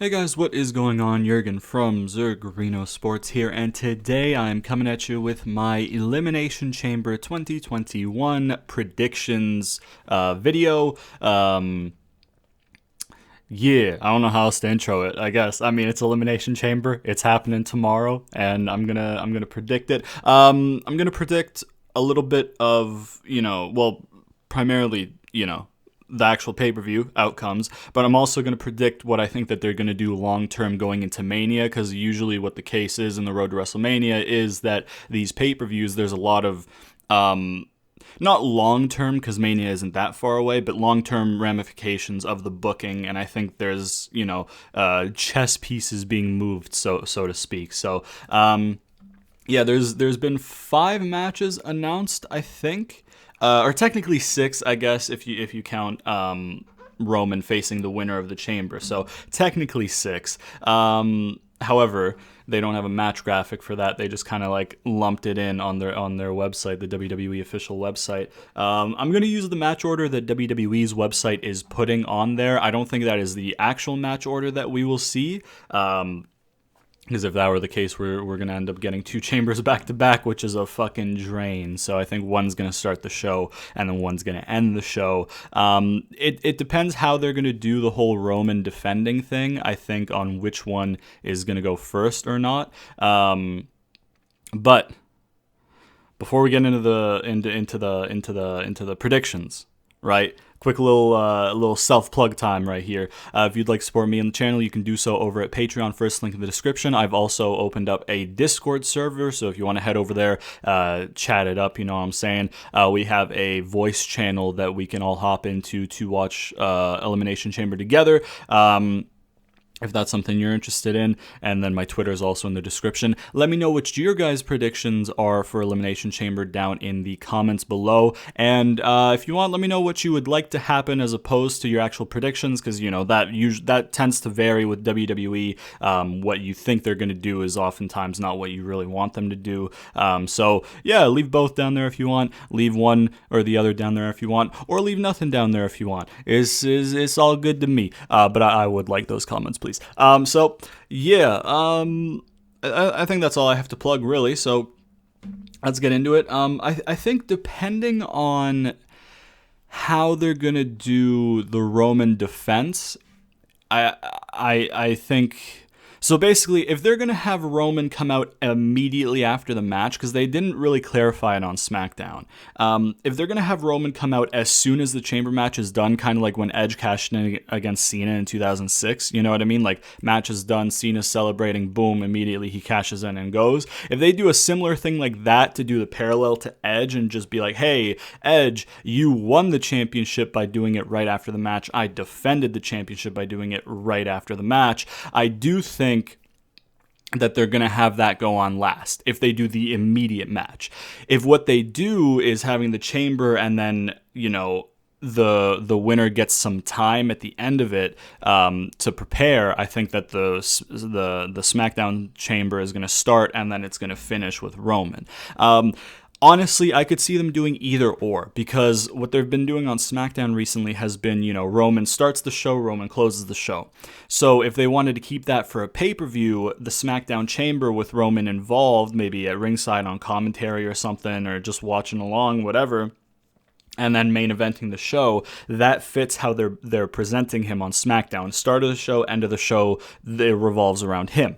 Hey guys, what is going on? Jurgen from ZurGrinoSports here, and today I'm coming at you with my Elimination Chamber 2021 predictions video. I don't know how else to intro it. I guess it's Elimination Chamber. It's happening tomorrow, and I'm gonna predict it. I'm gonna predict a little bit of primarily the actual pay-per-view outcomes, but I'm also going to predict what I think that they're going to do long-term going into Mania, because usually what the case is in the road to WrestleMania is that these pay-per-views, there's a lot of not long-term, because Mania isn't that far away, but long-term ramifications of the booking, and I think there's chess pieces being moved, so to speak. So there's been 5 matches announced, I think, or technically 6, I guess, if you count Roman facing the winner of the Chamber. So technically 6. However, they don't have a match graphic for that. They just kind of like lumped it in on their website, the WWE official website. I'm gonna use the match order that WWE's website is putting on there. I don't think that is the actual match order that we will see. Because if that were the case, we're going to end up getting 2 chambers back to back, which is a fucking drain. So I think one's going to start the show and then one's going to end the show. It depends how they're going to do the whole Roman defending thing, I think, on which one is going to go first or not. But before we get into the predictions, right? Quick little self-plug time right here. If you'd like to support me on the channel, you can do so over at Patreon. First link in the description. I've also opened up a Discord server, so if you want to head over there, chat it up, you know what I'm saying. We have a voice channel that we can all hop into to watch Elimination Chamber together. If that's something you're interested in, and then my Twitter is also in the description. Let me know what your guys' predictions are for Elimination Chamber down in the comments below, and if you want, let me know what you would like to happen as opposed to your actual predictions, because that tends to vary with WWE. What you think they're going to do is oftentimes not what you really want them to do. So yeah, leave both down there if you want. Leave one or the other down there if you want, or leave nothing down there if you want. It's all good to me. But I would like those comments, please. I think that's all I have to plug, really. So let's get into it. I think depending on how they're gonna do the Roman defense, I think. So basically, if they're going to have Roman come out immediately after the match, because they didn't really clarify it on SmackDown, if they're going to have Roman come out as soon as the Chamber match is done, kind of like when Edge cashed in against Cena in 2006, you know what I mean? Like, match is done, Cena's celebrating, boom, immediately he cashes in and goes. If they do a similar thing like that to do the parallel to Edge and just be like, hey, Edge, you won the championship by doing it right after the match. I defended the championship by doing it right after the match. I do think that they're going to have that go on last if they do the immediate match. If what they do is having the Chamber and then, the winner gets some time at the end of it to prepare, I think that the SmackDown Chamber is going to start and then it's going to finish with Roman. Honestly, I could see them doing either or, because what they've been doing on SmackDown recently has been, Roman starts the show, Roman closes the show. So if they wanted to keep that for a pay-per-view, the SmackDown Chamber with Roman involved, maybe at ringside on commentary or something, or just watching along, whatever, and then main eventing the show, that fits how they're presenting him on SmackDown. Start of the show, end of the show, it revolves around him.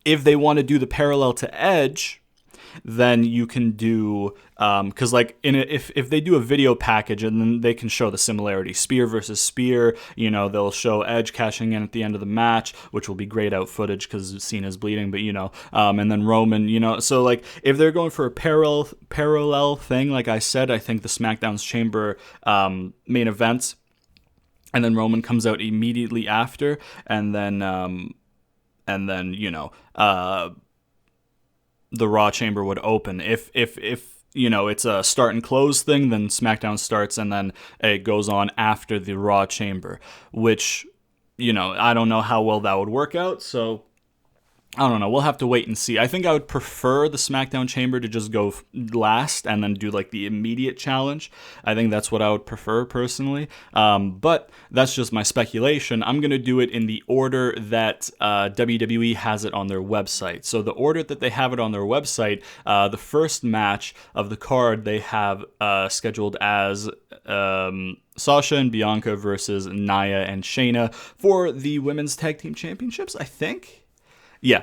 If they want to do the parallel to Edge, then you can do, because if they do a video package and then they can show the similarity, spear versus spear, they'll show Edge cashing in at the end of the match, which will be grayed out footage because Cena's bleeding, but and then Roman, so like if they're going for a parallel thing, like I said, I think the SmackDown's Chamber main events, and then Roman comes out immediately after, and then the Raw Chamber would open. If it's a start and close thing, then SmackDown starts and then it goes on after the Raw Chamber, which, I don't know how well that would work out. So I don't know. We'll have to wait and see. I think I would prefer the SmackDown Chamber to just go last and then do like the immediate challenge. I think that's what I would prefer personally. But that's just my speculation. I'm going to do it in the order that WWE has it on their website. So the order that they have it on their website, the first match of the card they have scheduled as Sasha and Bianca versus Nia and Shayna for the Women's Tag Team Championships, I think. Yeah,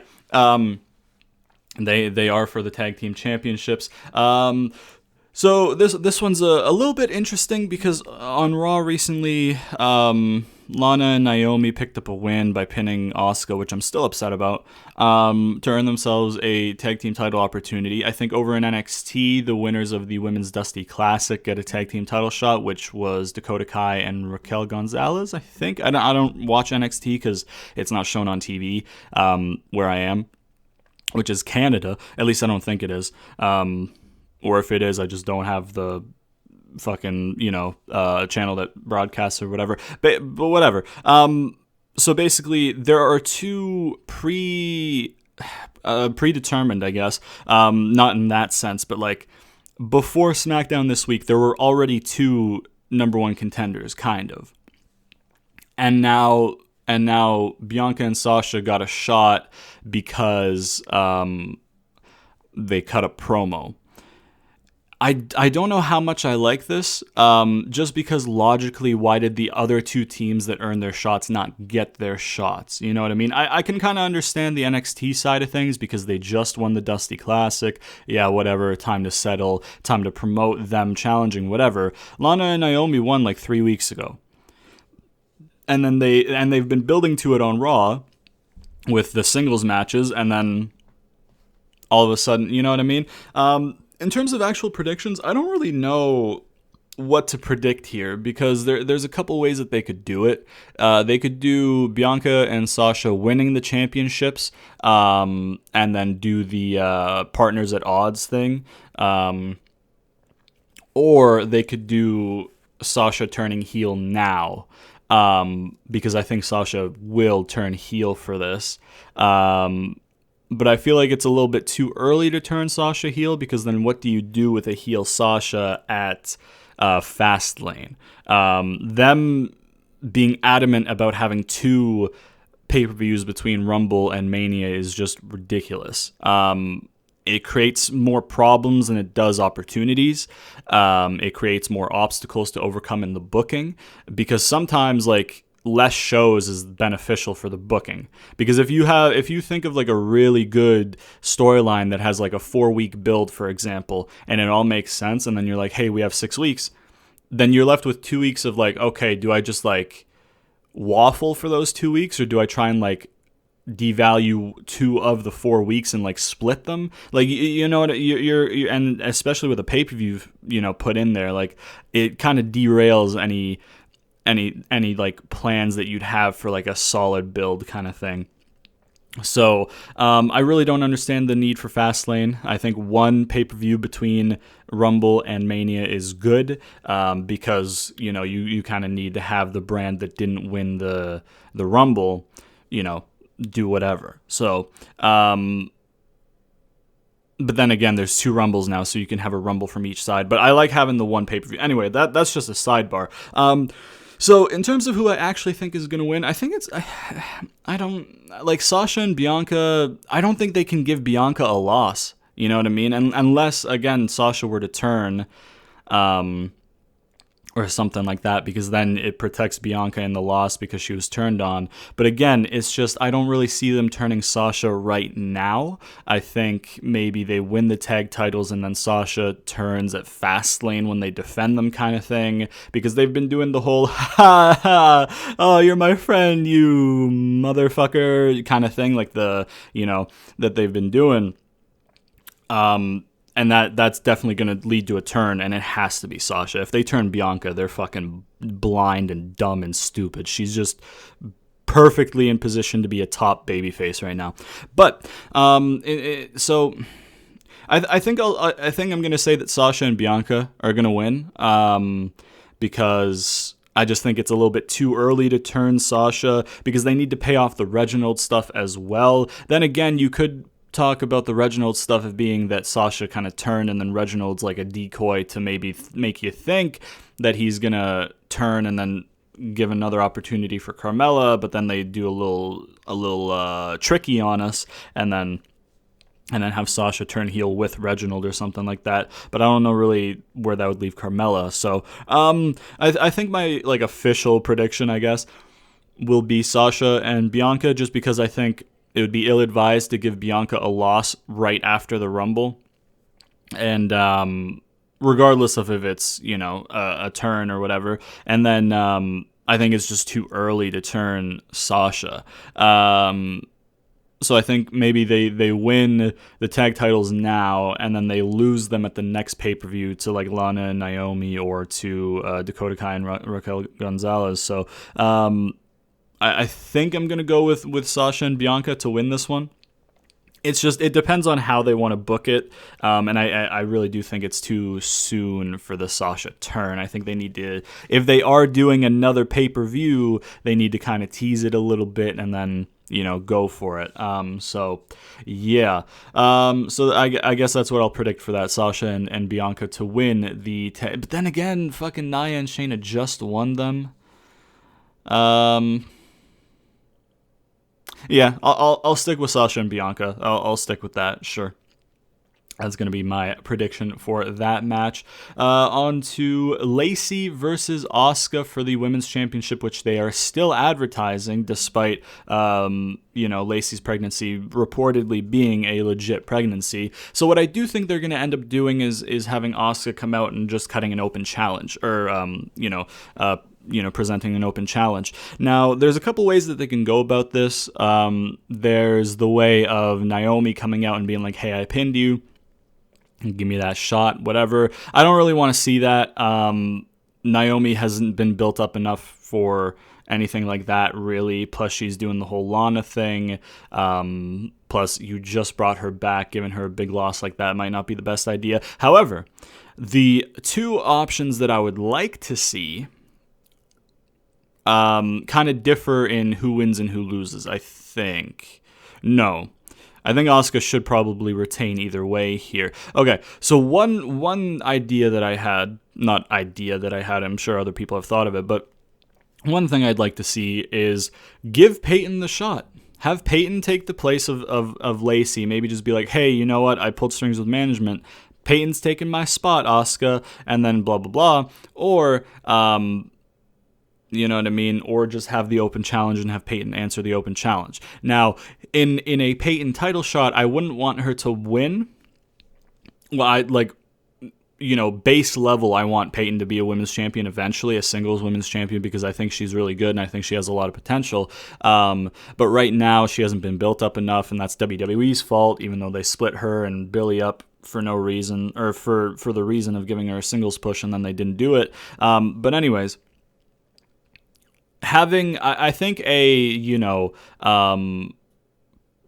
they are for the tag team championships. So this one's a little bit interesting because on Raw recently, Lana and Naomi picked up a win by pinning Asuka, which I'm still upset about, to earn themselves a tag team title opportunity. I think over in NXT, the winners of the Women's Dusty Classic get a tag team title shot, which was Dakota Kai and Raquel Gonzalez, I think. I don't watch NXT because it's not shown on TV where I am, which is Canada. At least I don't think it is. Or if it is, I just don't have the fucking, channel that broadcasts or whatever. But whatever. So basically, there are two predetermined, I guess. Not in that sense, but like before SmackDown this week, there were already two number one contenders, kind of. And now Bianca and Sasha got a shot because they cut a promo. I don't know how much I like this, just because logically, why did the other two teams that earned their shots not get their shots? You know what I mean? I can kind of understand the NXT side of things because they just won the Dusty Classic. Yeah, whatever, time to settle, time to promote them challenging, whatever. Lana and Naomi won like 3 weeks ago. And then they've been building to it on Raw with the singles matches, and then all of a sudden, you know what I mean? In terms of actual predictions, I don't really know what to predict here because there's a couple ways that they could do it. They could do Bianca and Sasha winning the championships, and then do the partners at odds thing. Or they could do Sasha turning heel now, because I think Sasha will turn heel for this. But I feel like it's a little bit too early to turn Sasha heel because then what do you do with a heel Sasha at Fastlane? Them being adamant about having two pay-per-views between Rumble and Mania is just ridiculous. It creates more problems than it does opportunities. It creates more obstacles to overcome in the booking because sometimes like less shows is beneficial for the booking, because if you think of like a really good storyline that has like a 4-week build, for example, and it all makes sense, and then you're like, hey, we have 6 weeks, then you're left with 2 weeks of like, okay, do I just like waffle for those 2 weeks, or do I try and like devalue 2 of the 4 weeks and like split them? Like, you know what, you're and especially with a pay-per-view, put in there, like it kind of derails any like plans that you'd have for like a solid build kind of thing. So I really don't understand the need for Fastlane. I think one pay-per-view between Rumble and Mania is good, because you kind of need to have the brand that didn't win the Rumble, do whatever. So but then again, there's 2 Rumbles now, so you can have a Rumble from each side. But I like having the one pay-per-view. Anyway, that's just a sidebar. So in terms of who I actually think is going to win, I think I don't like Sasha and Bianca. I don't think they can give Bianca a loss. You know what I mean? And unless again Sasha were to turn, or something like that, because then it protects Bianca in the loss because she was turned on. But again, it's just I don't really see them turning Sasha right now. I think maybe they win the tag titles and then Sasha turns at Fastlane when they defend them kind of thing, because they've been doing the whole ha ha, oh, you're my friend, you motherfucker kind of thing, like that they've been doing. And that's definitely going to lead to a turn, and it has to be Sasha. If they turn Bianca, they're fucking blind and dumb and stupid. She's just perfectly in position to be a top babyface right now. But so I think I'm going to say that Sasha and Bianca are going to win, because I just think it's a little bit too early to turn Sasha because they need to pay off the Reginald stuff as well. Then again, you could talk about the Reginald stuff of being that Sasha kind of turned and then Reginald's like a decoy to maybe make you think that he's going to turn and then give another opportunity for Carmella, but then they do a little tricky on us and then have Sasha turn heel with Reginald or something like that. But I don't know really where that would leave Carmella. So I think my like official prediction, I guess, will be Sasha and Bianca, just because I think it would be ill-advised to give Bianca a loss right after the Rumble. And regardless of if it's, a turn or whatever. And then I think it's just too early to turn Sasha. So I think maybe they win the tag titles now, and then they lose them at the next pay-per-view to like Lana and Naomi or to Dakota Kai and Raquel Gonzalez. So I think I'm going to go with Sasha and Bianca to win this one. It's just, it depends on how they want to book it, and I really do think it's too soon for the Sasha turn. I think they need to, if they are doing another pay-per-view, they need to kind of tease it a little bit and then, go for it. So I guess that's what I'll predict for that, Sasha and Bianca to win the but then again, fucking Nia and Shayna just won them. Yeah, I'll stick with Sasha and Bianca. I'll stick with that, sure. That's going to be my prediction for that match. On to Lacey versus Asuka for the Women's Championship, which they are still advertising despite, Lacey's pregnancy reportedly being a legit pregnancy. So what I do think they're going to end up doing is having Asuka come out and just cutting an open challenge or, presenting an open challenge. Now, there's a couple ways that they can go about this. There's the way of Naomi coming out and being like, hey, I pinned you. Give me that shot, whatever. I don't really want to see that. Naomi hasn't been built up enough for anything like that, really. Plus, she's doing the whole Lana thing. Plus, you just brought her back. Giving her a big loss like that might not be the best idea. However, the two options that I would like to see kind of differ in who wins and who loses, I think. No. I think Asuka should probably retain either way here. Okay, so one idea that I had, I'm sure other people have thought of it, but one thing I'd like to see is give Peyton the shot. Have Peyton take the place of Lacey. Maybe just be like, hey, you know what? I pulled strings with management. Peyton's taking my spot, Asuka, and then blah, blah, blah. Or, you know what I mean? Or just have the open challenge and have Peyton answer the open challenge. Now, in a Peyton title shot, I wouldn't want her to win. Well, base level, I want Peyton to be a women's champion eventually, a singles women's champion, because I think she's really good and I think she has a lot of potential. But right now, she hasn't been built up enough, and that's WWE's fault, even though they split her and Billie up for no reason, or for the reason of giving her a singles push, and then they didn't do it. But anyways, having, I think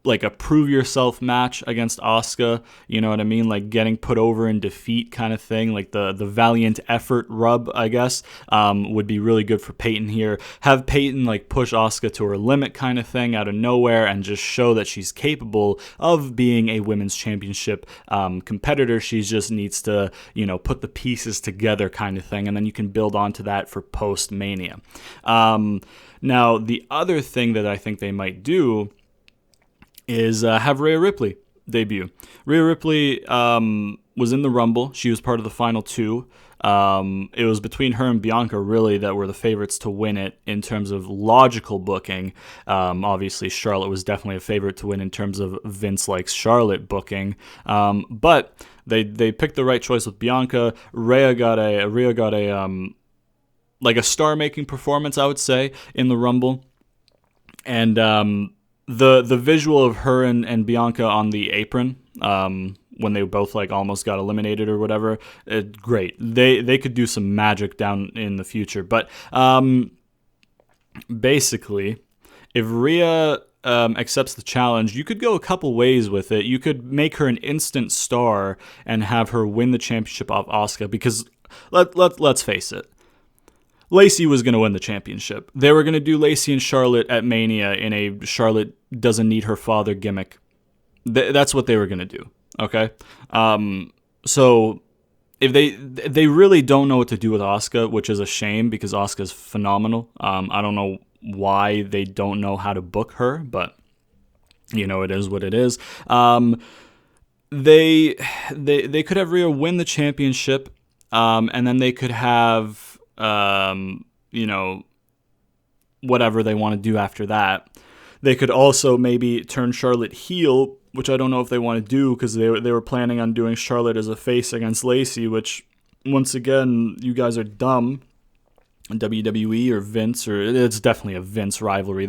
like a prove yourself match against Asuka, you know what I mean? Like getting put over in defeat kind of thing, like the valiant effort rub, I guess, would be really good for Peyton here. Have Peyton like push Asuka to her limit kind of thing out of nowhere and just show that she's capable of being a women's championship competitor. She just needs to, put the pieces together kind of thing, and then you can build onto that for post-Mania. Now, the other thing that I think they might do is have Rhea Ripley debut. Rhea Ripley was in the Rumble. She was part of the final two. It was between her and Bianca, really, that were the favorites to win it in terms of logical booking. Obviously, Charlotte was definitely a favorite to win in terms of Vince likes Charlotte booking. But they picked the right choice with Bianca. Rhea got a like a star-making performance, I would say, in the Rumble. And the visual of her and Bianca on the apron, when they both like almost got eliminated or whatever, great. They could do some magic down in the future. But basically, if Rhea accepts the challenge, you could go a couple ways with it. You could make her an instant star and have her win the championship off Asuka, because let's face it, Lacey was going to win the championship. They were going to do Lacey and Charlotte at Mania in a Charlotte doesn't need her father gimmick. That's what they were going to do. Okay. So if they really don't know what to do with Asuka, which is a shame because Asuka's phenomenal. I don't know why they don't know how to book her, but it is what it is. They could have Rhea win the championship, and then they could have whatever they want to do after that. They could also maybe turn Charlotte heel, which I don't know if they want to do because they were planning on doing Charlotte as a face against Lacey, which, once again, you guys are dumb. WWE or Vince, or it's definitely a Vince rivalry.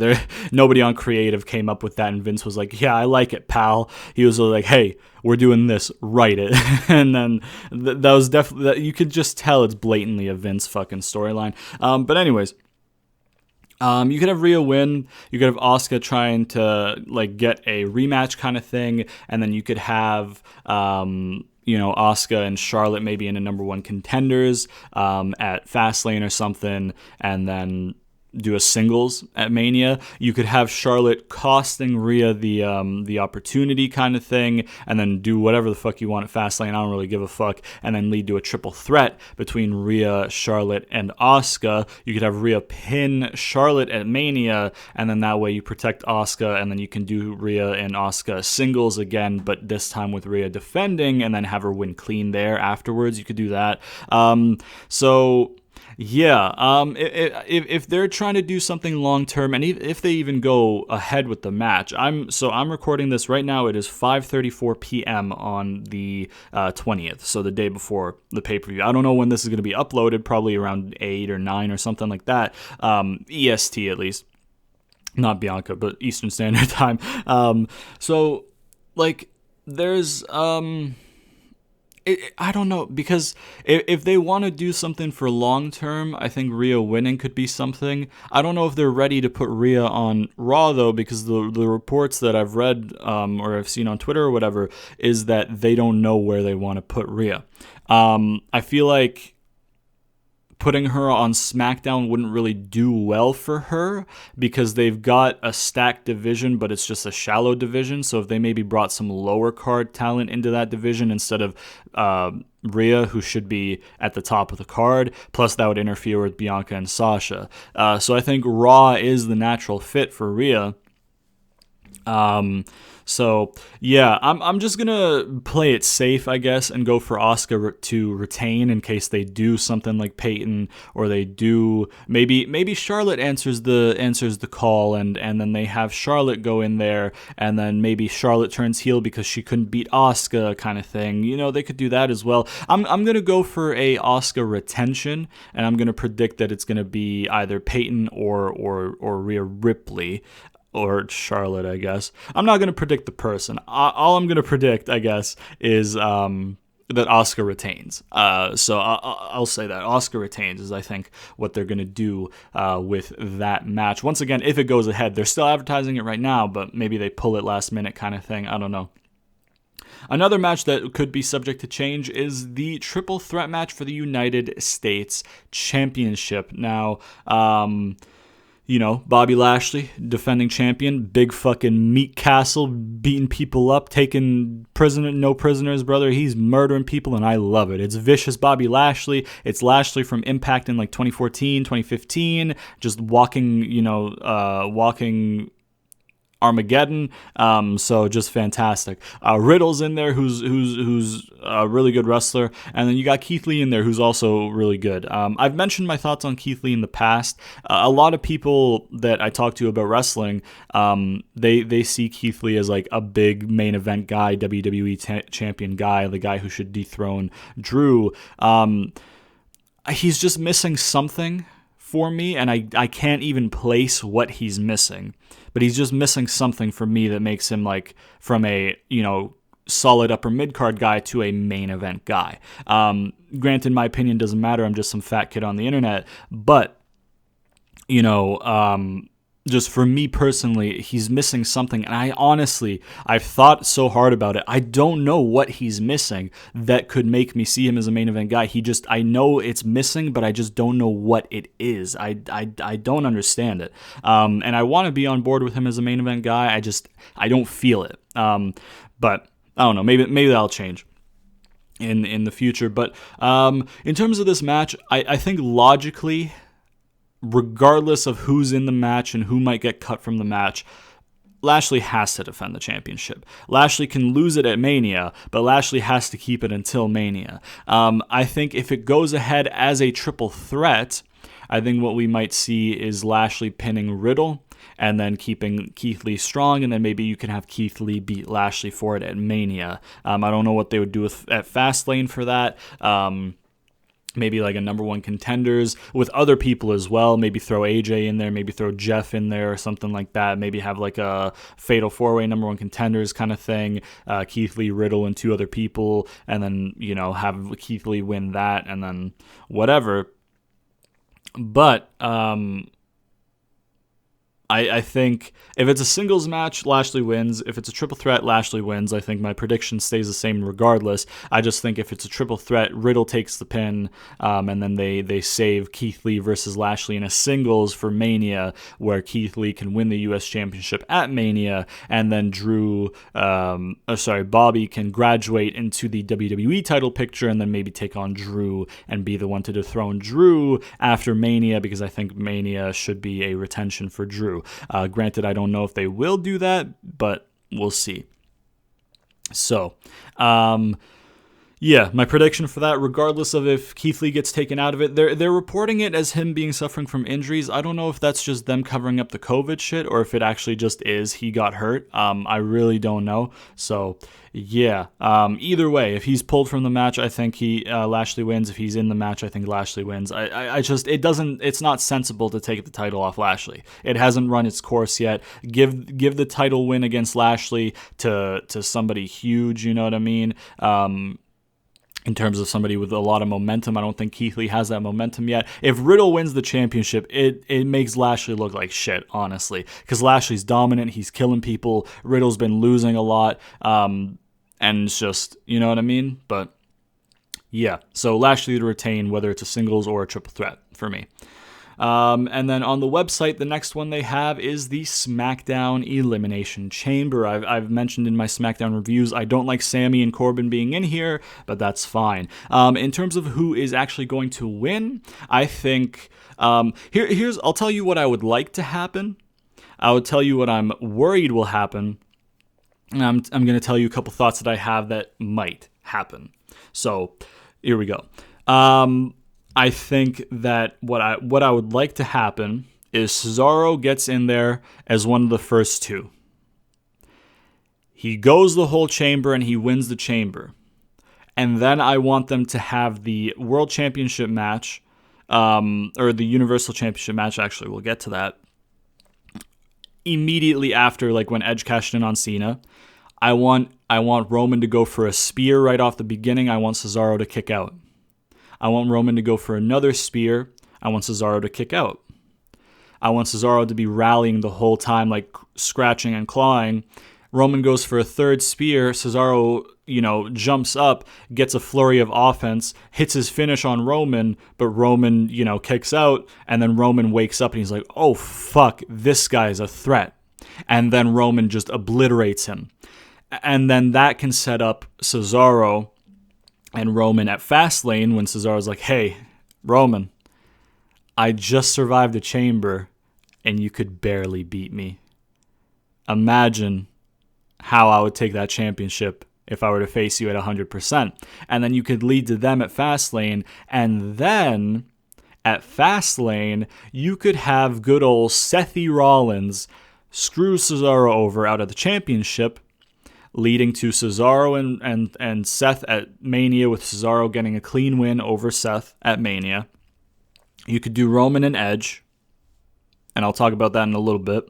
Nobody on creative came up with that, and Vince was like, yeah, I like it, pal. He was like, hey, we're doing this, write it. And then that was definitely, you could just tell it's blatantly a Vince fucking storyline. But anyways, you could have Rhea win. You could have Asuka trying to get a rematch kind of thing, and then you could have Asuka and Charlotte maybe in a number one contenders at Fastlane or something, and then do a singles at Mania. You could have Charlotte costing Rhea the opportunity kind of thing, and then do whatever the fuck you want at Fastlane. I don't really give a fuck, and then lead to a triple threat between Rhea, Charlotte, and Asuka. You could have Rhea pin Charlotte at Mania, and then that way you protect Asuka, and then you can do Rhea and Asuka singles again, but this time with Rhea defending, and then have her win clean there afterwards. You could do that. Yeah, if they're trying to do something long term, and if they even go ahead with the match, I'm recording this right now. It is 5:34 p.m. on the 20th, so the day before the pay-per-view. I don't know when this is going to be uploaded. Probably around 8 or 9 or something like that. EST at least, not Bianca, but Eastern Standard Time. There's I don't know, because if they want to do something for long term, I think Rhea winning could be something. I don't know if they're ready to put Rhea on Raw, though, because the reports that I've read or I've seen on Twitter or whatever is that they don't know where they want to put Rhea. I feel like putting her on SmackDown wouldn't really do well for her because they've got a stacked division, but it's just a shallow division. So if they maybe brought some lower card talent into that division instead of Rhea, who should be at the top of the card, plus that would interfere with Bianca and Sasha. So I think Raw is the natural fit for Rhea. So yeah, I'm just gonna play it safe, I guess, and go for Asuka to retain in case they do something like Peyton, or they do maybe Charlotte answers the call, and then they have Charlotte go in there, and then maybe Charlotte turns heel because she couldn't beat Asuka, kind of thing. They could do that as well. I'm gonna go for a Asuka retention, and I'm gonna predict that it's gonna be either Peyton or Rhea Ripley. Or Charlotte, I guess. I'm not going to predict the person. All I'm going to predict, I guess, is that Asuka retains. So I'll say that. Asuka retains is, I think, what they're going to do with that match. Once again, if it goes ahead, they're still advertising it right now, but maybe they pull it last minute kind of thing. I don't know. Another match that could be subject to change is the triple threat match for the United States Championship. Now, Bobby Lashley, defending champion, big fucking meat castle, beating people up, taking no prisoners, brother. He's murdering people, and I love it. It's vicious Bobby Lashley. It's Lashley from Impact in 2014, 2015, just walking Armageddon, so just fantastic. Riddle's in there, who's a really good wrestler, and then you got Keith Lee in there, who's also really good. I've mentioned my thoughts on Keith Lee in the past. A lot of people that I talk to about wrestling, they see Keith Lee as like a big main event guy, WWE champion guy, the guy who should dethrone Drew. He's just missing something for me, and I can't even place what he's missing. But he's just missing something for me that makes him like from a, solid upper mid-card guy to a main event guy. Granted, my opinion doesn't matter. I'm just some fat kid on the internet. But, just for me personally, he's missing something. And I've thought so hard about it. I don't know what he's missing that could make me see him as a main event guy. I know it's missing, but I just don't know what it is. I don't understand it. And I want to be on board with him as a main event guy. I don't feel it. But I don't know. Maybe that'll change in the future. But in terms of this match, I think logically, regardless of who's in the match and who might get cut from the match, Lashley has to defend the championship. Lashley can lose it at Mania, but Lashley has to keep it until Mania. I think if it goes ahead as a triple threat, I think what we might see is Lashley pinning Riddle and then keeping Keith Lee strong, and then maybe you can have Keith Lee beat Lashley for it at Mania. I don't know what they would do at Fastlane for that. Maybe like a number one contenders with other people as well. Maybe throw AJ in there. Maybe throw Jeff in there or something like that. Maybe have like a fatal four-way number one contenders kind of thing. Keith Lee, Riddle, and two other people. And then, have Keith Lee win that and then whatever. But I think if it's a singles match, Lashley wins. If it's a triple threat, Lashley wins. I think my prediction stays the same regardless. I just think if it's a triple threat, Riddle takes the pin, and then they save Keith Lee versus Lashley in a singles for Mania, where Keith Lee can win the U.S. Championship at Mania, and then Bobby can graduate into the WWE title picture, and then maybe take on Drew and be the one to dethrone Drew after Mania, because I think Mania should be a retention for Drew. Granted, I don't know if they will do that, but we'll see. So, my prediction for that, regardless of if Keith Lee gets taken out of it, they're reporting it as him suffering from injuries. I don't know if that's just them covering up the COVID shit or if it actually just is he got hurt. I really don't know. So, either way, if he's pulled from the match, I think Lashley wins. If he's in the match, I think Lashley wins. It's not sensible to take the title off Lashley. It hasn't run its course yet. Give the title win against Lashley to somebody huge, you know what I mean? In terms of somebody with a lot of momentum. I don't think Keith Lee has that momentum yet. If Riddle wins the championship, it makes Lashley look like shit, honestly, because Lashley's dominant. He's killing people. Riddle's been losing a lot. And it's just, you know what I mean? But yeah, so Lashley to retain, whether it's a singles or a triple threat for me. And then on the website, the next one they have is the SmackDown Elimination Chamber. I've mentioned in my SmackDown reviews, I don't like Sami and Corbin being in here, but that's fine. In terms of who is actually going to win, I think, I'll tell you what I would like to happen. I would tell you what I'm worried will happen. And I'm going to tell you a couple thoughts that I have that might happen. So here we go. I think that what I would like to happen is Cesaro gets in there as one of the first two. He goes the whole chamber and he wins the chamber. And then I want them to have the World Championship match, or the Universal Championship match, actually, we'll get to that, immediately after, like when Edge cashed in on Cena. I want Roman to go for a spear right off the beginning. I want Cesaro to kick out. I want Roman to go for another spear. I want Cesaro to kick out. I want Cesaro to be rallying the whole time, like scratching and clawing. Roman goes for a third spear. Cesaro, jumps up, gets a flurry of offense, hits his finish on Roman, but Roman, kicks out, and then Roman wakes up and he's like, oh, fuck, this guy's a threat. And then Roman just obliterates him. And then that can set up Cesaro and Roman at Fastlane when Cesaro's like, hey, Roman, I just survived the chamber and you could barely beat me. Imagine how I would take that championship if I were to face you at 100%. And then you could lead to them at Fastlane. And then at Fastlane, you could have good old Seth Rollins screw Cesaro over out of the championship, leading to Cesaro and Seth at Mania, with Cesaro getting a clean win over Seth at Mania. You could do Roman and Edge, and I'll talk about that in a little bit.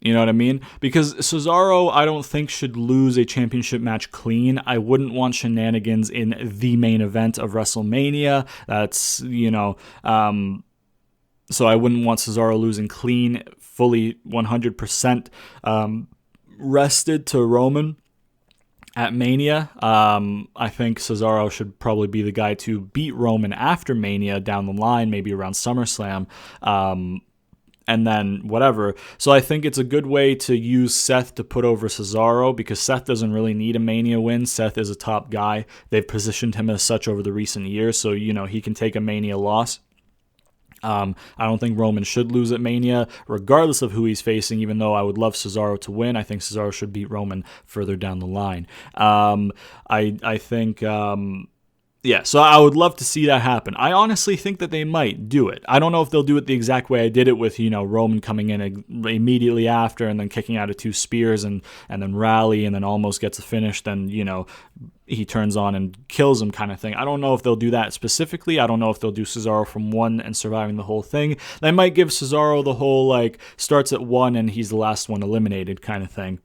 You know what I mean? Because Cesaro, I don't think, should lose a championship match clean. I wouldn't want shenanigans in the main event of WrestleMania. That's, So I wouldn't want Cesaro losing clean, fully 100% rested to Roman at Mania. I think Cesaro should probably be the guy to beat Roman after Mania down the line, maybe around SummerSlam. And then whatever. So I think it's a good way to use Seth to put over Cesaro, because Seth doesn't really need a Mania win. Seth is a top guy. They've positioned him as such over the recent years, so he can take a Mania loss. I don't think Roman should lose at Mania, regardless of who he's facing, even though I would love Cesaro to win. I think Cesaro should beat Roman further down the line. I think... Yeah, so I would love to see that happen. I honestly think that they might do it. I don't know if they'll do it the exact way I did it with, Roman coming in immediately after and then kicking out of 2 spears and then rally and then almost gets a finish. Then, he turns on and kills him kind of thing. I don't know if they'll do that specifically. I don't know if they'll do Cesaro from 1 and surviving the whole thing. They might give Cesaro the whole, starts at 1 and he's the last one eliminated kind of thing.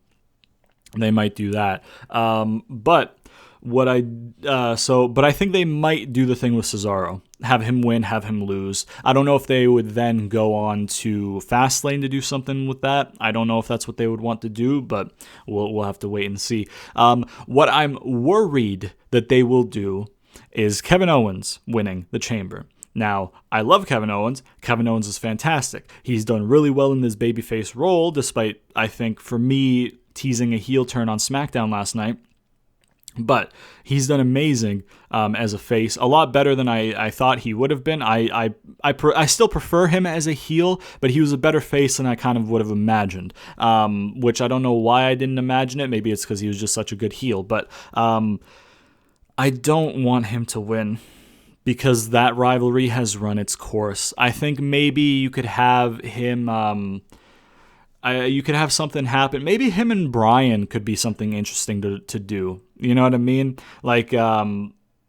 They might do that. But I think they might do the thing with Cesaro. Have him win, have him lose. I don't know if they would then go on to Fastlane to do something with that. I don't know if that's what they would want to do, but we'll have to wait and see. What I'm worried that they will do is Kevin Owens winning the Chamber. Now, I love Kevin Owens. Kevin Owens is fantastic. He's done really well in this babyface role, despite, I think, for me, teasing a heel turn on SmackDown last night. But he's done amazing as a face, a lot better than I thought he would have been. I still prefer him as a heel, but he was a better face than I kind of would have imagined, which I don't know why I didn't imagine it. Maybe it's because he was just such a good heel. But I don't want him to win, because that rivalry has run its course. I think maybe you could have him... you could have something happen. Maybe him and Bryan could be something interesting to do. You know what I mean?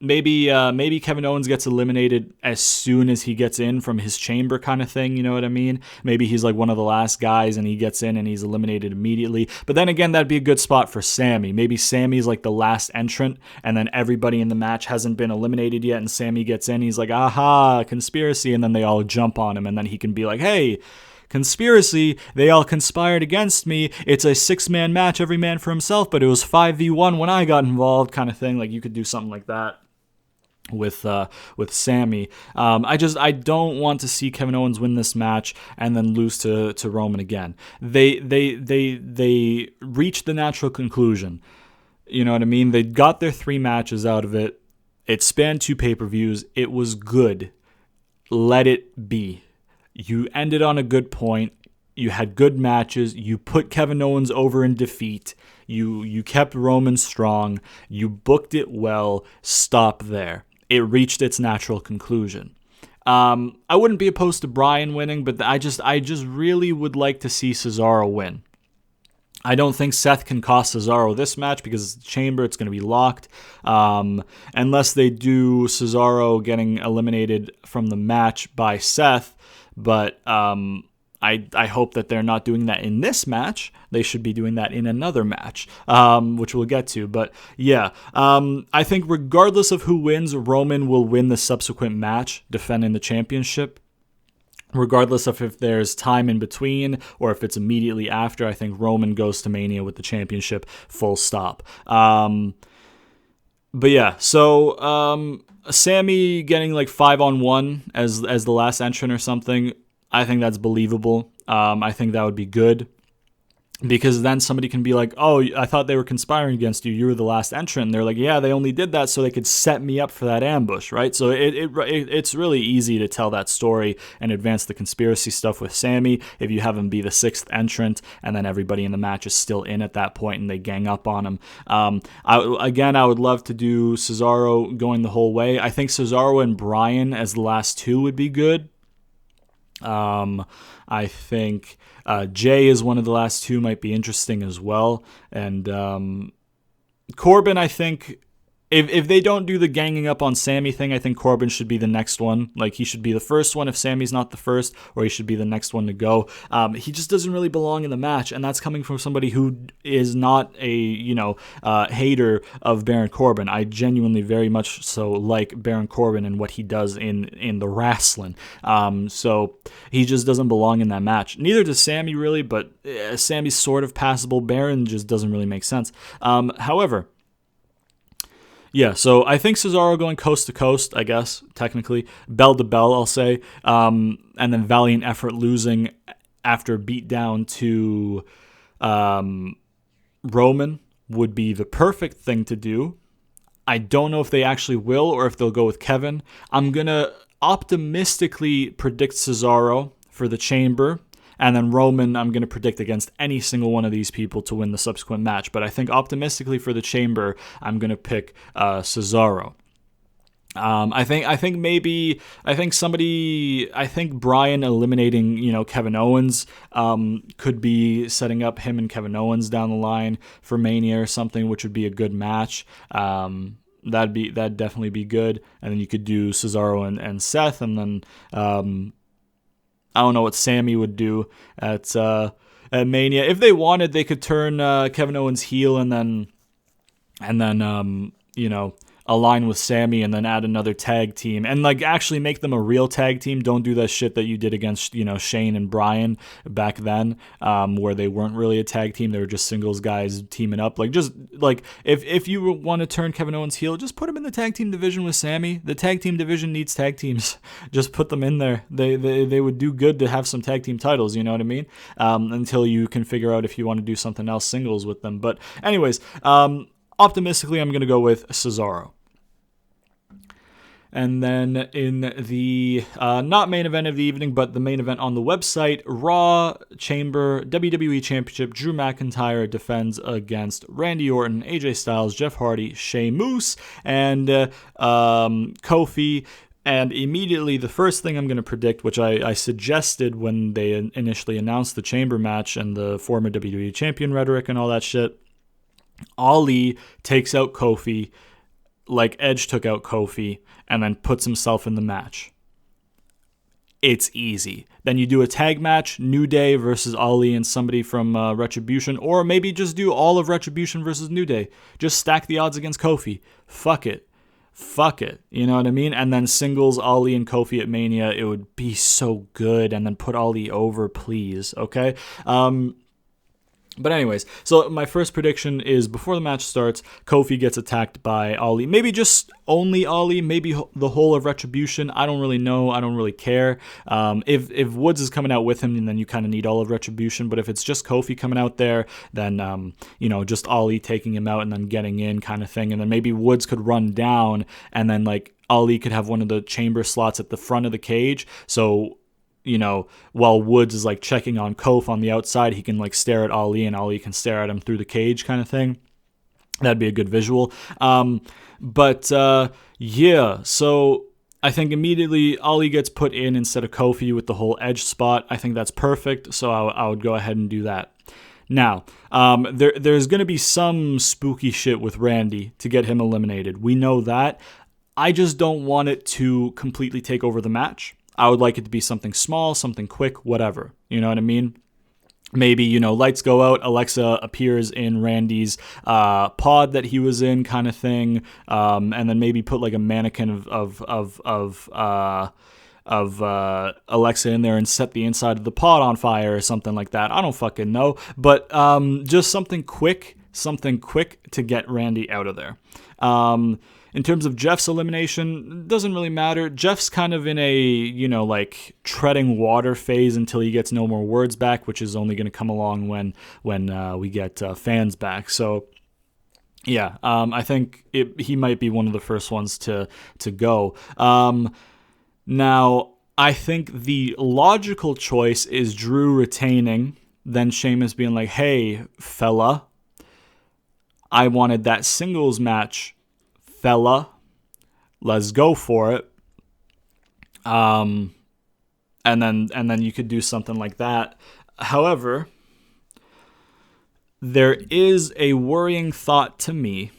Maybe Kevin Owens gets eliminated as soon as he gets in from his chamber kind of thing. You know what I mean? Maybe he's one of the last guys and he gets in and he's eliminated immediately. But then again, that'd be a good spot for Sammy. Maybe Sammy's the last entrant and then everybody in the match hasn't been eliminated yet and Sammy gets in. He's like, aha, conspiracy. And then they all jump on him and then he can be like, hey, conspiracy, they all conspired against me. It's a 6-man match, every man for himself, but it was 5v1 when I got involved kind of thing. You could do something like that with Sammy. I don't want to see Kevin Owens win this match and then lose to Roman again. They reached the natural conclusion. You know what I mean? They got their 3 matches out of it. It spanned 2 pay-per-views. It was good. Let it be. You ended on a good point. You had good matches. You put Kevin Owens over in defeat. You kept Roman strong. You booked it well. Stop there. It reached its natural conclusion. I wouldn't be opposed to Bryan winning, but I just really would like to see Cesaro win. I don't think Seth can cost Cesaro this match because it's Chamber. It's going to be locked. Unless they do Cesaro getting eliminated from the match by Seth. But I hope that they're not doing that in this match. They should be doing that in another match, which we'll get to. But yeah, I think regardless of who wins, Roman will win the subsequent match, defending the championship. Regardless of if there's time in between or if it's immediately after, I think Roman goes to Mania with the championship, full stop. But yeah, so Sammy getting 5-on-1 as the last entrant or something, I think that's believable. I think that would be good. Because then somebody can be like, oh, I thought they were conspiring against you. You were the last entrant. And they're like, yeah, they only did that so they could set me up for that ambush, right? So it's really easy to tell that story and advance the conspiracy stuff with Sammy if you have him be the 6th entrant and then everybody in the match is still in at that point and they gang up on him. I would love to do Cesaro going the whole way. I think Cesaro and Bryan as the last 2 would be good. I think Jay is one of the last 2, might be interesting as well. And Corbin, I think, If they don't do the ganging up on Sammy thing, I think Corbin should be the next one. Like, he should be the first one if Sammy's not the first, or he should be the next one to go. He just doesn't really belong in the match, and that's coming from somebody who is not a, hater of Baron Corbin. I genuinely very much so like Baron Corbin and what he does in the wrestling. So he just doesn't belong in that match. Neither does Sammy, really, but Sammy's sort of passable. Baron just doesn't really make sense. However, yeah, so I think Cesaro going coast to coast, I guess, technically. Bell to bell, I'll say. And then Valiant Effort losing after beatdown to Roman would be the perfect thing to do. I don't know if they actually will or if they'll go with Kevin. I'm going to optimistically predict Cesaro for the Chamber. And then Roman, I'm going to predict against any single one of these people to win the subsequent match. But I think optimistically for the Chamber, I'm going to pick Cesaro. I think Bryan eliminating, Kevin Owens, could be setting up him and Kevin Owens down the line for Mania or something, which would be a good match. That'd definitely be good. And then you could do Cesaro and Seth, and then, I don't know what Sammy would do at Mania. If they wanted, they could turn Kevin Owens heel and then align with Sammy and then add another tag team and actually make them a real tag team. Don't do that shit that you did against Shane and Bryan back then, where they weren't really a tag team. They were just singles guys teaming up. If you want to turn Kevin Owens heel, just put him in the tag team division with Sammy. The tag team division needs tag teams. Just put them in there. They would do good to have some tag team titles. You know what I mean? Until you can figure out if you want to do something else singles with them. But anyways, optimistically, I'm going to go with Cesaro. And then in the not main event of the evening, but the main event on the website, Raw Chamber WWE Championship, Drew McIntyre defends against Randy Orton, AJ Styles, Jeff Hardy, Sheamus, and Kofi. And immediately, the first thing I'm going to predict, which I suggested when they initially announced the Chamber match and the former WWE Champion rhetoric and all that shit, Ali takes out Kofi like Edge took out Kofi, and then puts himself in the match. It's easy. Then you do a tag match, New Day versus Ali and somebody from Retribution, or maybe just do all of Retribution versus New Day. Just stack the odds against Kofi. Fuck it. You know what I mean? And then singles Ali and Kofi at Mania. It would be so good. And then put Ali over, please. Okay? But anyways, so my first prediction is before the match starts, Kofi gets attacked by Ali. Maybe just only Ali, maybe the whole of Retribution. I don't really know. I don't really care. If Woods is coming out with him, then you kind of need all of Retribution. But if it's just Kofi coming out there, then, just Ali taking him out and then getting in kind of thing. And then maybe Woods could run down and then Ali could have one of the chamber slots at the front of the cage. So, while Woods is checking on Kofi on the outside, he can stare at Ali and Ali can stare at him through the cage kind of thing. That'd be a good visual. So I think immediately Ali gets put in instead of Kofi with the whole Edge spot. I think that's perfect. So I would go ahead and do that. Now, there's going to be some spooky shit with Randy to get him eliminated. We know that. I just don't want it to completely take over the match. I would like it to be something small, something quick, whatever. You know what I mean? Maybe, lights go out, Alexa appears in Randy's pod that he was in kind of thing, and then maybe put a mannequin of Alexa in there and set the inside of the pod on fire or something like that. I don't fucking know. But just something quick to get Randy out of there. In terms of Jeff's elimination, it doesn't really matter. Jeff's kind of in a, treading water phase until he gets no more words back, which is only going to come along when we get fans back. So, yeah, I think he might be one of the first ones to go. Now, I think the logical choice is Drew retaining, then Sheamus being like, hey, fella, I wanted that singles match, fella, let's go for it. And then you could do something like that. However, there is a worrying thought to me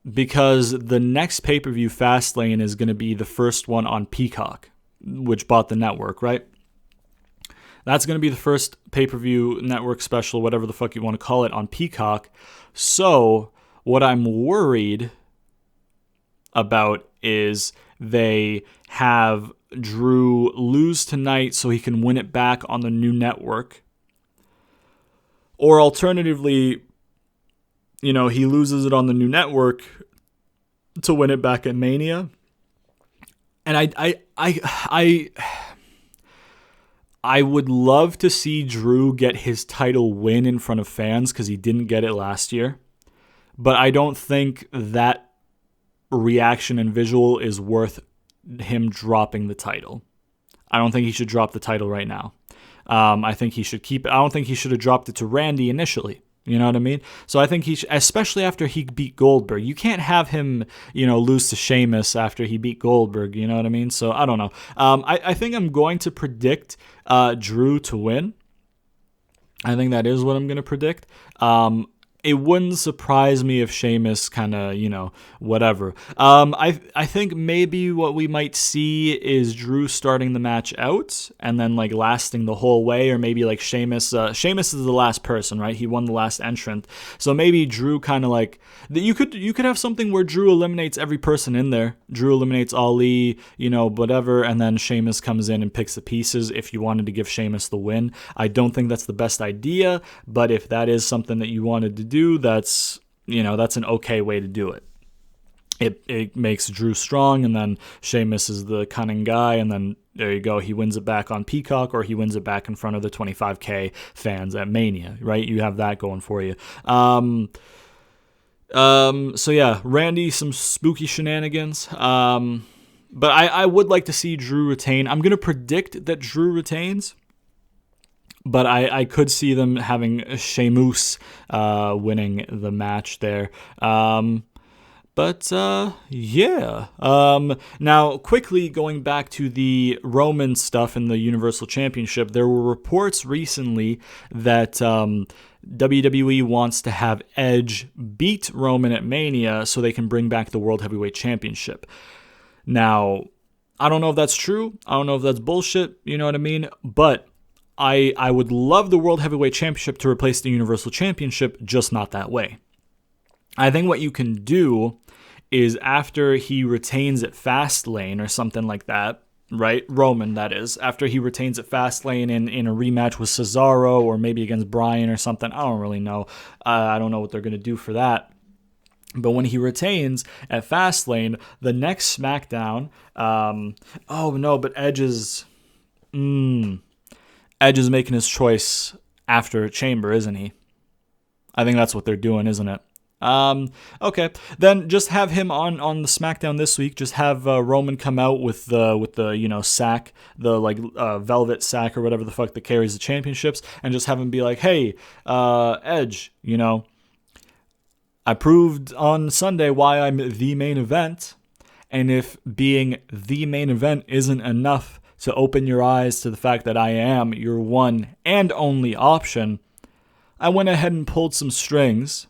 because the next pay-per-view Fastlane is going to be the first one on Peacock, which bought the network, right? That's going to be the first pay-per-view network special, whatever the fuck you want to call it, on Peacock. So what I'm worried about is they have Drew lose tonight so he can win it back on the new network. Or alternatively, he loses it on the new network to win it back at Mania. And I would love to see Drew get his title win in front of fans because he didn't get it last year. But I don't think that reaction and visual is worth him dropping the title. I don't think he should drop the title right now. I think he should keep it. I don't think he should have dropped it to Randy initially. You know what I mean? So I think he should, especially after he beat Goldberg. You can't have him, lose to Sheamus after he beat Goldberg. You know what I mean? So I don't know. I think I'm going to predict Drew to win. I think that is what I'm going to predict. It wouldn't surprise me if Sheamus kind of, whatever. I think maybe what we might see is Drew starting the match out and then lasting the whole way, or maybe Sheamus. Sheamus is the last person, right? He won the last entrant, so maybe Drew kind of you could have something where Drew eliminates every person in there. Drew eliminates Ali, whatever, and then Sheamus comes in and picks the pieces. If you wanted to give Sheamus the win, I don't think that's the best idea, but if that is something that you wanted to do, that's an okay way to do it. It makes Drew strong, and then Sheamus is the cunning guy, and then there you go. He wins it back on Peacock, or he wins it back in front of the 25K fans at Mania, right? You have that going for you. So yeah, Randy, some spooky shenanigans. But I would like to see Drew retain. I'm going to predict that Drew retains. But I could see them having Sheamus winning the match there. Yeah. Now, quickly going back to the Roman stuff in the Universal Championship, there were reports recently that WWE wants to have Edge beat Roman at Mania so they can bring back the World Heavyweight Championship. Now, I don't know if that's true. I don't know if that's bullshit. You know what I mean? But I would love the World Heavyweight Championship to replace the Universal Championship, just not that way. I think what you can do is after he retains at Fastlane or something like that, right? Roman, that is. After he retains at Fastlane in a rematch with Cesaro or maybe against Bryan or something. I don't really know. I don't know what they're going to do for that. But when he retains at Fastlane, the next SmackDown... but Edge is... Edge is making his choice after Chamber, isn't he? I think that's what they're doing, isn't it? Okay, then just have him on the SmackDown this week. Just have Roman come out with the sack, the velvet sack or whatever the fuck that carries the championships, and just have him be like, hey, Edge, I proved on Sunday why I'm the main event, and if being the main event isn't enough to open your eyes to the fact that I am your one and only option, I went ahead and pulled some strings.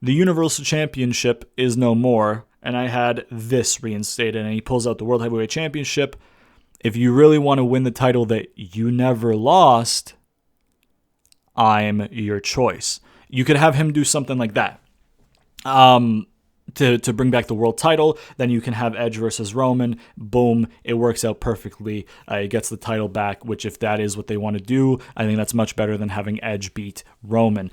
The Universal Championship is no more, and I had this reinstated. And he pulls out the World Heavyweight Championship. If you really want to win the title that you never lost, I'm your choice. You could have him do something like that. To bring back the world title, then you can have Edge versus Roman. Boom, it works out perfectly. It gets the title back, which if that is what they want to do, I think that's much better than having Edge beat Roman.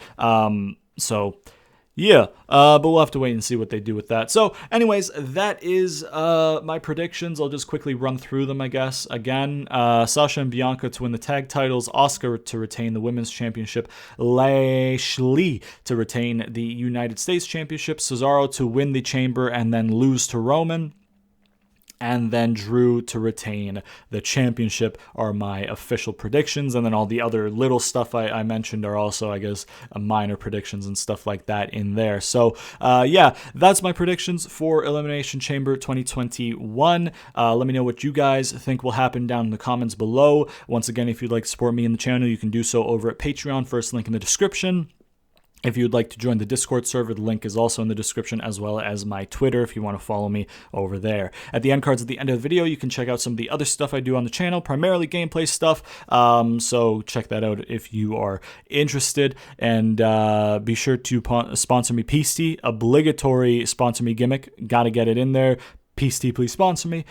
Yeah, but we'll have to wait and see what they do with that. So, anyways, that is my predictions. I'll just quickly run through them, I guess. Again, Sasha and Bianca to win the tag titles, Asuka to retain the women's championship, Lashley to retain the United States championship, Cesaro to win the Chamber and then lose to Roman, and then Drew to retain the championship are my official predictions. And then all the other little stuff I mentioned are also, I guess, minor predictions and stuff like that in there. So, yeah, that's my predictions for Elimination Chamber 2021. Let me know what you guys think will happen down in the comments below. Once again, if you'd like to support me in the channel, you can do so over at Patreon. First link in the description. If you'd like to join the Discord server, the link is also in the description, as well as my Twitter if you want to follow me over there. At the end cards at the end of the video, you can check out some of the other stuff I do on the channel, primarily gameplay stuff. So check that out if you are interested. And be sure to sponsor me. Peasty, obligatory sponsor me gimmick. Got to get it in there. Peasty, please sponsor me.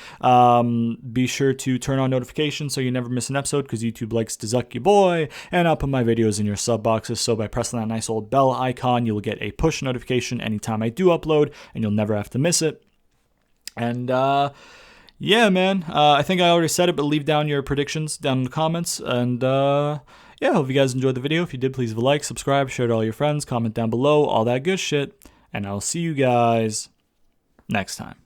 Be sure to turn on notifications so you never miss an episode, because YouTube likes to zuck your boy. And I'll put my videos in your sub boxes, so by pressing that nice old bell icon, you'll get a push notification anytime I do upload, and you'll never have to miss it. And yeah, man, I think I already said it, but leave down your predictions down in the comments. And yeah, hope you guys enjoyed the video. If you did, please leave a like, subscribe, share it to all your friends, comment down below, all that good shit. And I'll see you guys next time.